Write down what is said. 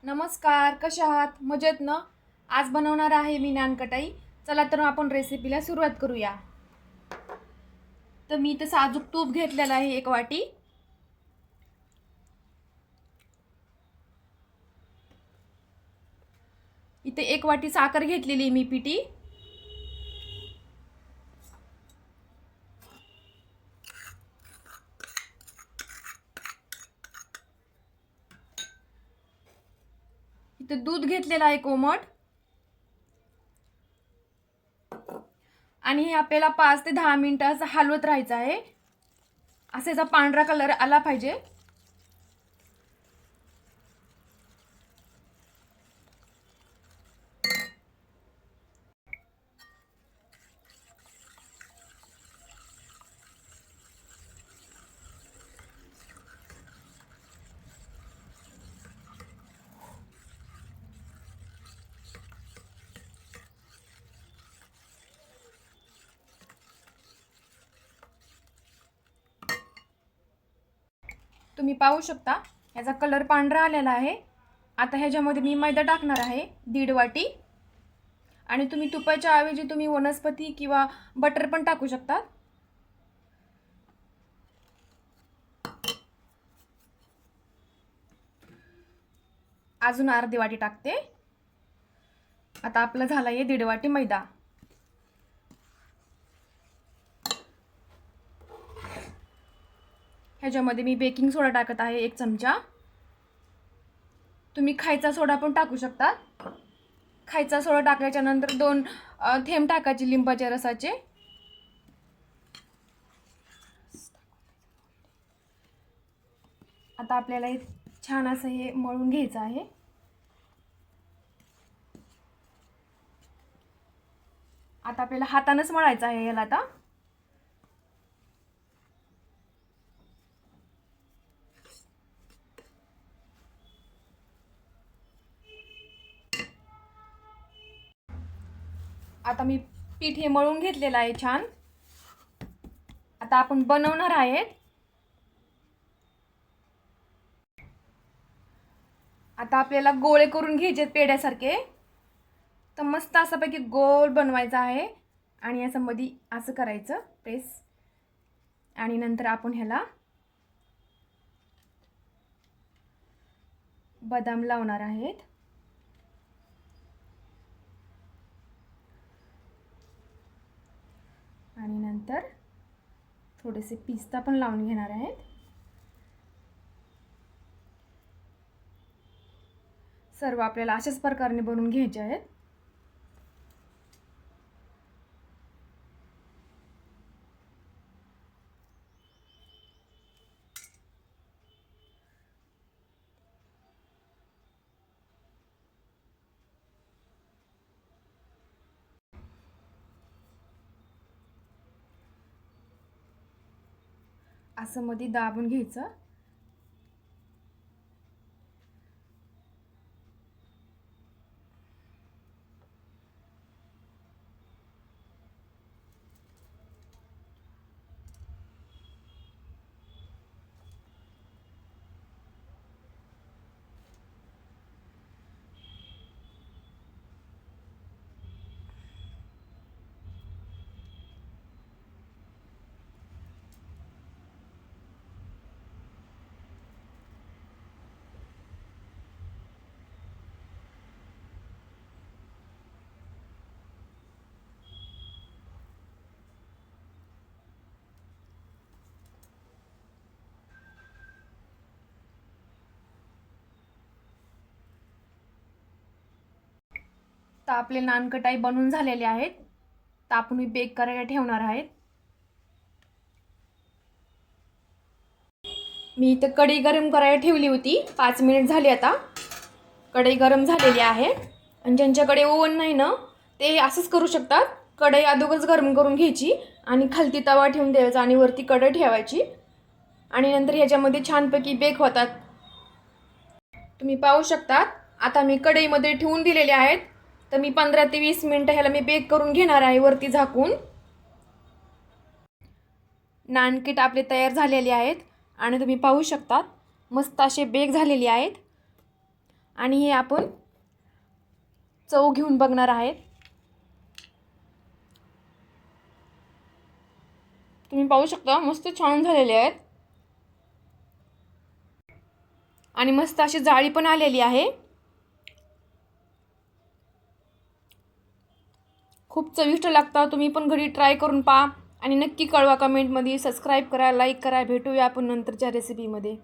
नमस्कार, कशा आहात? मजेत ना? आज बनवणार आहे मी नानकटाई. चला तर आपण रेसिपीला सुरुवात करूया. तर मी इथं साजूक तूप घेतलेलं आहे 1 वाटी. इथे 1 वाटी साखर घेतलेली मी पिठी. इथे दूध घेतलेलं आहे कोमट. आणि हे आपल्याला 5 ते 10 मिनिटं असं हलवत राहायचं आहे. असा पांढरा कलर आला पाहिजे. तुम्ही पाहू शकता याचा कलर पांढरा आलेला आहे. आता ह्याच्यामध्ये मी मैदा टाकणार आहे 1.5 वाटी. आणि तुम्ही तुपाच्या ऐवजी तुम्ही वनस्पती किंवा बटर पण टाकू शकता. अजून अर्धी वाटी टाकते. आता आपलं झालं आहे 1.5 वाटी मैदा. ह्याच्यामध्ये मी बेकिंग सोडा टाकत आहे 1 चमचा. तुम्ही खायचा सोडा पण टाकू शकता. खायचा सोडा टाकल्याच्या नंतर 2 थेंब टाकायचे लिंबाच्या रसाचे. आता आपल्याला हे छान असं हे मळून घ्यायचं आहे. आता आपल्याला हातानेच मळायचं आहे याला. आता मी पीठ हे मळून घेतलेलं आहे छान. आता आपण बनवणार आहे. आता आपल्याला गोळे करून घ्यायचे पेड्यासारखे. तर मस्त असापैकी गोल बनवायचा आहे आणि याच्या मध्ये असं करायचं प्रेस. आणि नंतर आपण ह्याला बदाम लावणार आहेत. आणि नंतर थोडेसे पिस्ता पण लावून घेणार आहेत. सर्व आपल्याला अशाच प्रकारे बनवून घ्यायचे आहेत. असं मध्ये दाबून घ्यायचं. तर आपले नानकटाई बनवून झालेले आहेत. तर आपण बेक करायला ठेवणार आहेत. मी इथे कढई गरम करायला ठेवली होती. 5 मिनिट झाली. आता कढई गरम झालेली आहे. आणि ज्यांच्याकडे ओव्हन नाही ना ते असंच करू शकतात. कढई अगोदरच गरम करून घ्यायची आणि खालती तवा ठेवून द्यायचा आणि वरती कढई ठेवायची. आणि नंतर ह्याच्यामध्ये छानपैकी बेक होतात. तुम्ही पाहू शकता. आता मी कढईमध्ये ठेवून दिलेले आहेत. तर मी 15 ते 20 मिनिटं ह्याला मी बेक करून घेणार आहे वरती झाकून. नानकीट आपले तयार झालेले आहेत आणि तुम्ही पाहू शकता मस्त असे बेक झालेले आहेत. आणि हे आपण चव घेऊन बघणार आहेत. तुम्ही पाहू शकता मस्त छान झालेले आहेत आणि मस्त अशी जाळी पण आलेली आहे. खूप चविष्ट लागतात. तुम्ही पण घरी ट्राय करून पहा आणि नक्की कळवा कमेंटमध्ये. सबस्क्राईब करा, लाईक करा. भेटूया आपण नंतरच्या रेसिपीमध्ये.